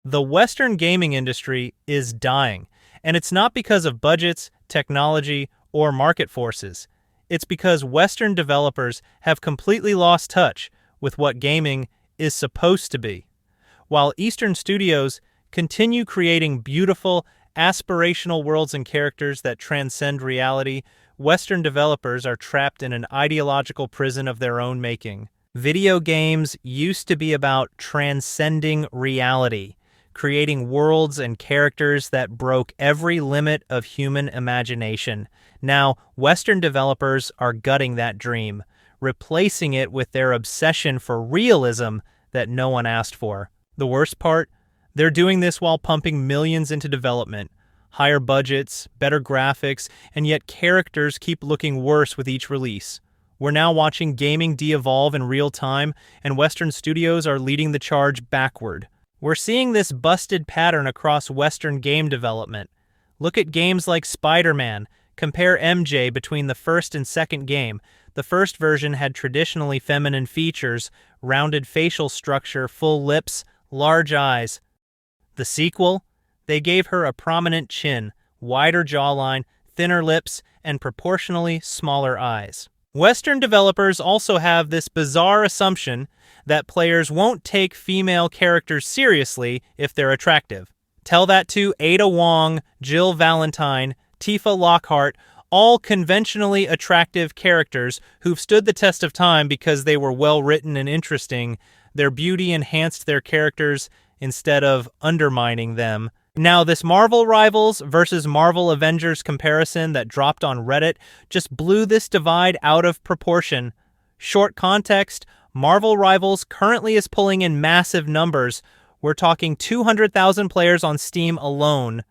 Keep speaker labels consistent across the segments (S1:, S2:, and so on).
S1: The Western gaming industry is dying, and it's not because of budgets, technology, or market forces. It's because Western developers have completely lost touch with what gaming is supposed to be. While Eastern studios continue creating beautiful, aspirational worlds and characters that transcend reality, Western developers are trapped in an ideological prison of their own making. Video games used to be about transcending reality, creating worlds and characters that broke every limit of human imagination. Now, Western developers are gutting that dream, replacing it with their obsession for realism that no one asked for. The worst part? They're doing this while pumping millions into development. Higher budgets, better graphics, and yet characters keep looking worse with each release. We're now watching gaming de-evolve in real time, and Western studios are leading the charge backward. We're seeing this busted pattern across Western game development. Look at games like Spider-Man. Compare MJ between the first and second game. The first version had traditionally feminine features, rounded facial structure, full lips, large eyes. The sequel? They gave her a prominent chin, wider jawline, thinner lips, and proportionally smaller eyes. Western developers also have this bizarre assumption that players won't take female characters seriously if they're attractive. Tell that to Ada Wong, Jill Valentine, Tifa Lockhart, all conventionally attractive characters who've stood the test of time because they were well-written and interesting. Their beauty enhanced their characters instead of undermining them. Now, this Marvel Rivals versus Marvel Avengers comparison that dropped on Reddit just blew this divide out of proportion. Short context, Marvel Rivals currently is pulling in massive numbers. We're talking 200,000 players on Steam alone.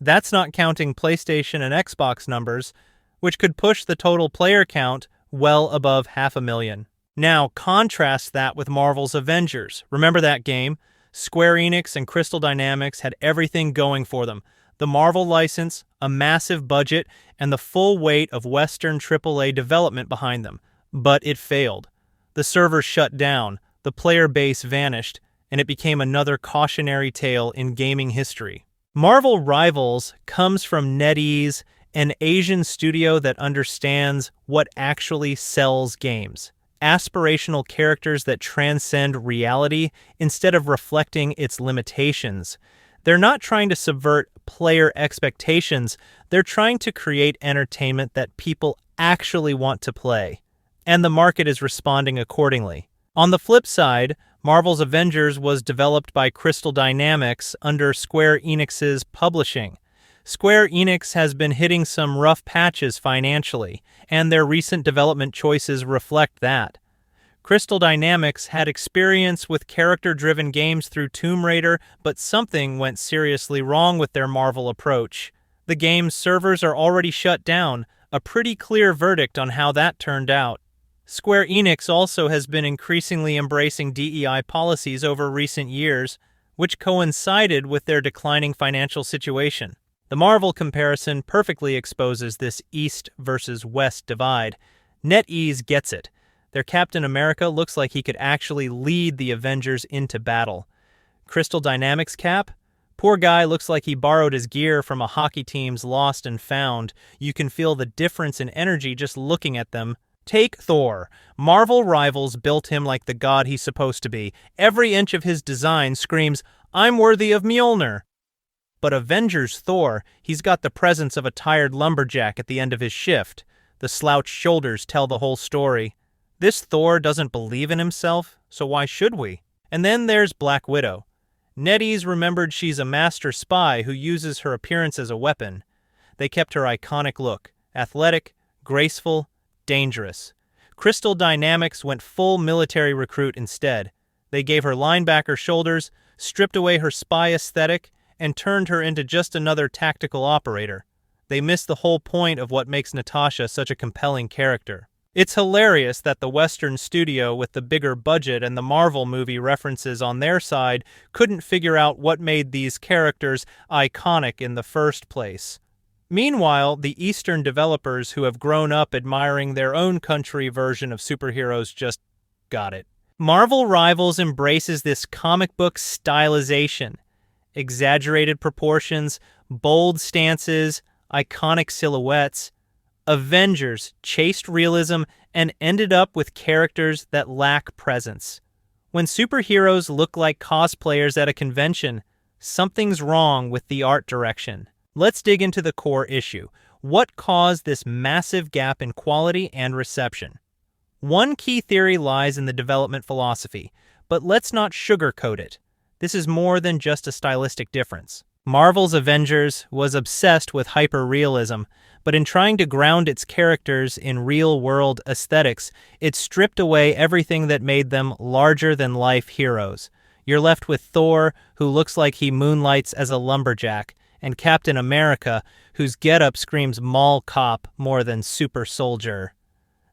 S1: That's not counting PlayStation and Xbox numbers, which could push the total player count well above 500,000. Now, contrast that with Marvel's Avengers. Remember that game? Square Enix and Crystal Dynamics had everything going for them. The Marvel license, a massive budget, and the full weight of Western AAA development behind them. But it failed. The servers shut down, the player base vanished, and it became another cautionary tale in gaming history. Marvel Rivals comes from NetEase, an Asian studio that understands what actually sells games. Aspirational characters that transcend reality instead of reflecting its limitations. They're not trying to subvert player expectations, they're trying to create entertainment that people actually want to play. And the market is responding accordingly. On the flip side, Marvel's Avengers was developed by Crystal Dynamics under Square Enix's publishing. Square Enix has been hitting some rough patches financially, and their recent development choices reflect that. Crystal Dynamics had experience with character-driven games through Tomb Raider, but something went seriously wrong with their Marvel approach. The game's servers are already shut down, a pretty clear verdict on how that turned out. Square Enix also has been increasingly embracing DEI policies over recent years, which coincided with their declining financial situation. The Marvel comparison perfectly exposes this East versus West divide. NetEase gets it. Their Captain America looks like he could actually lead the Avengers into battle. Crystal Dynamics Cap? Poor guy looks like he borrowed his gear from a hockey team's Lost and Found. You can feel the difference in energy just looking at them. Take Thor. Marvel Rivals built him like the god he's supposed to be. Every inch of his design screams, "I'm worthy of Mjolnir." But Avengers Thor, he's got the presence of a tired lumberjack at the end of his shift. The slouched shoulders tell the whole story. This Thor doesn't believe in himself, so why should we? And then there's Black Widow. NetEase remembered she's a master spy who uses her appearance as a weapon. They kept her iconic look, athletic, graceful, dangerous. Crystal Dynamics went full military recruit instead. They gave her linebacker shoulders, stripped away her spy aesthetic, and turned her into just another tactical operator. They missed the whole point of what makes Natasha such a compelling character. It's hilarious that the Western studio with the bigger budget and the Marvel movie references on their side couldn't figure out what made these characters iconic in the first place. Meanwhile, the Eastern developers who have grown up admiring their own country version of superheroes just got it. Marvel Rivals embraces this comic book stylization. exaggerated proportions, bold stances, iconic silhouettes. Avengers chased realism and ended up with characters that lack presence. When superheroes look like cosplayers at a convention, something's wrong with the art direction. Let's dig into the core issue. What caused this massive gap in quality and reception? One key theory lies in the development philosophy, but let's not sugarcoat it. This is more than just a stylistic difference. Marvel's Avengers was obsessed with hyper-realism, but in trying to ground its characters in real-world aesthetics, it stripped away everything that made them larger-than-life heroes. You're left with Thor, who looks like he moonlights as a lumberjack, and Captain America, whose getup screams mall cop more than super soldier.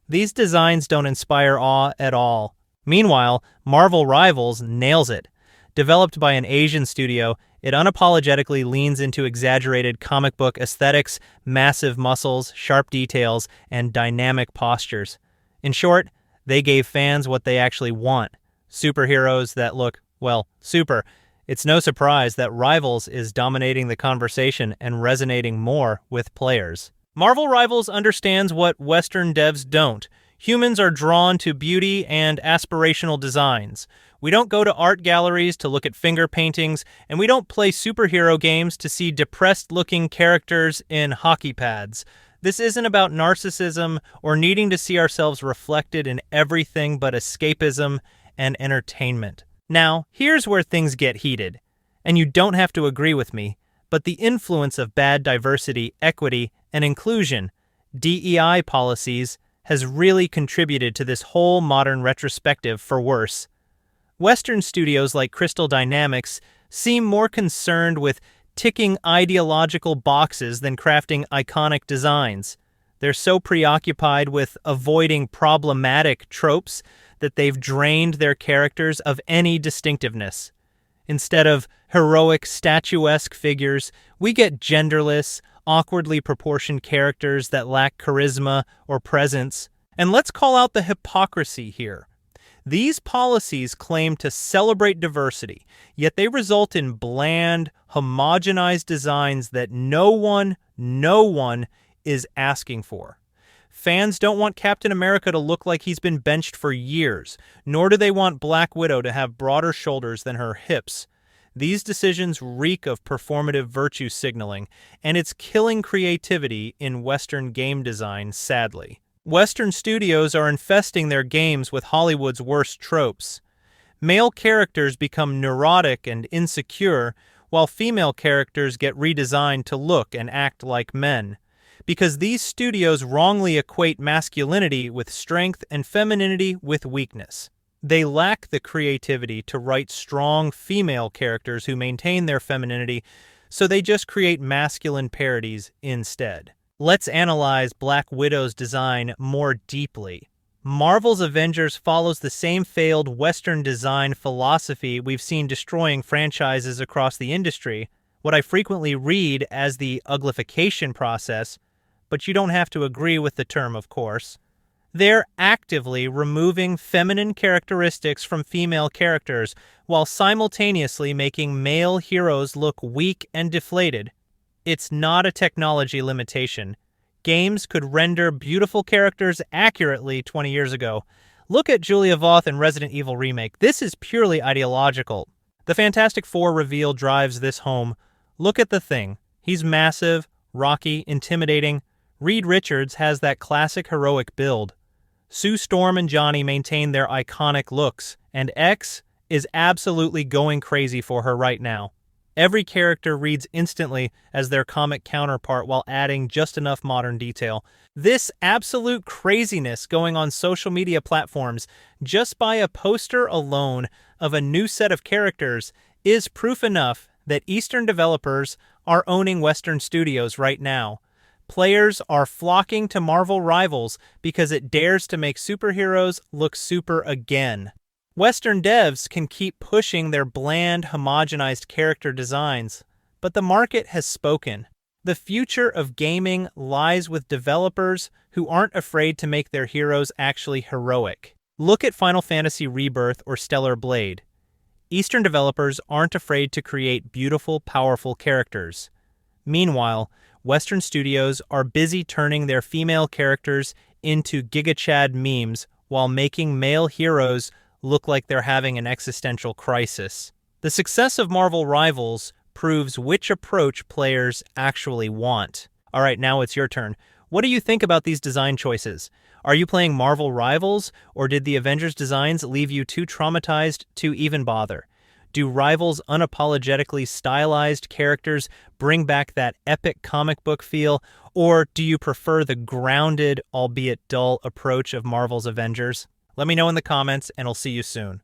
S1: These designs don't inspire awe at all. Meanwhile, Marvel Rivals nails it. Developed by an Asian studio, it unapologetically leans into exaggerated comic book aesthetics, massive muscles, sharp details, and dynamic postures. In short, they gave fans what they actually want: superheroes that look, well, super. It's no surprise that Rivals is dominating the conversation and resonating more with players. Marvel Rivals understands what Western devs don't. Humans are drawn to beauty and aspirational designs. We don't go to art galleries to look at finger paintings, and we don't play superhero games to see depressed-looking characters in hockey pads. This isn't about narcissism or needing to see ourselves reflected in everything but escapism and entertainment. Now, here's where things get heated, and you don't have to agree with me, but the influence of bad diversity, equity, and inclusion, DEI policies, has really contributed to this whole modern retrospective for worse. Western studios like Crystal Dynamics seem more concerned with ticking ideological boxes than crafting iconic designs. They're so preoccupied with avoiding problematic tropes that they've drained their characters of any distinctiveness. Instead of heroic, statuesque figures, we get genderless, awkwardly proportioned characters that lack charisma or presence. And let's call out the hypocrisy here. These policies claim to celebrate diversity, yet they result in bland, homogenized designs that no one is asking for. Fans don't want Captain America to look like he's been benched for years, nor do they want Black Widow to have broader shoulders than her hips. These decisions reek of performative virtue signaling, and it's killing creativity in Western game design, sadly. Western studios are infesting their games with Hollywood's worst tropes. Male characters become neurotic and insecure, while female characters get redesigned to look and act like men. Because these studios wrongly equate masculinity with strength and femininity with weakness. They lack the creativity to write strong female characters who maintain their femininity, so they just create masculine parodies instead. Let's analyze Black Widow's design more deeply. Marvel's Avengers follows the same failed Western design philosophy we've seen destroying franchises across the industry, what I frequently read as the uglification process, but you don't have to agree with the term, of course. They're actively removing feminine characteristics from female characters while simultaneously making male heroes look weak and deflated. It's not a technology limitation. Games could render beautiful characters accurately 20 years ago. Look at Julia Voth in Resident Evil Remake. This is purely ideological. The Fantastic Four reveal drives this home. Look at the Thing. He's massive, rocky, intimidating. Reed Richards has that classic heroic build. Sue Storm and Johnny maintain their iconic looks, and X is absolutely going crazy for her right now. Every character reads instantly as their comic counterpart while adding just enough modern detail. This absolute craziness going on social media platforms just by a poster alone of a new set of characters is proof enough that Eastern developers are owning Western studios right now. Players are flocking to Marvel Rivals because it dares to make superheroes look super again. Western devs can keep pushing their bland, homogenized character designs, but the market has spoken. The future of gaming lies with developers who aren't afraid to make their heroes actually heroic. Look at Final Fantasy Rebirth or Stellar Blade. Eastern developers aren't afraid to create beautiful, powerful characters. Meanwhile, Western studios are busy turning their female characters into GigaChad memes while making male heroes look like they're having an existential crisis. The success of Marvel Rivals proves which approach players actually want. All right, now it's your turn. What do you think about these design choices? Are you playing Marvel Rivals, or did the Avengers designs leave you too traumatized to even bother? Do Rivals' unapologetically stylized characters bring back that epic comic book feel, or do you prefer the grounded, albeit dull, approach of Marvel's Avengers? Let me know in the comments, and I'll see you soon.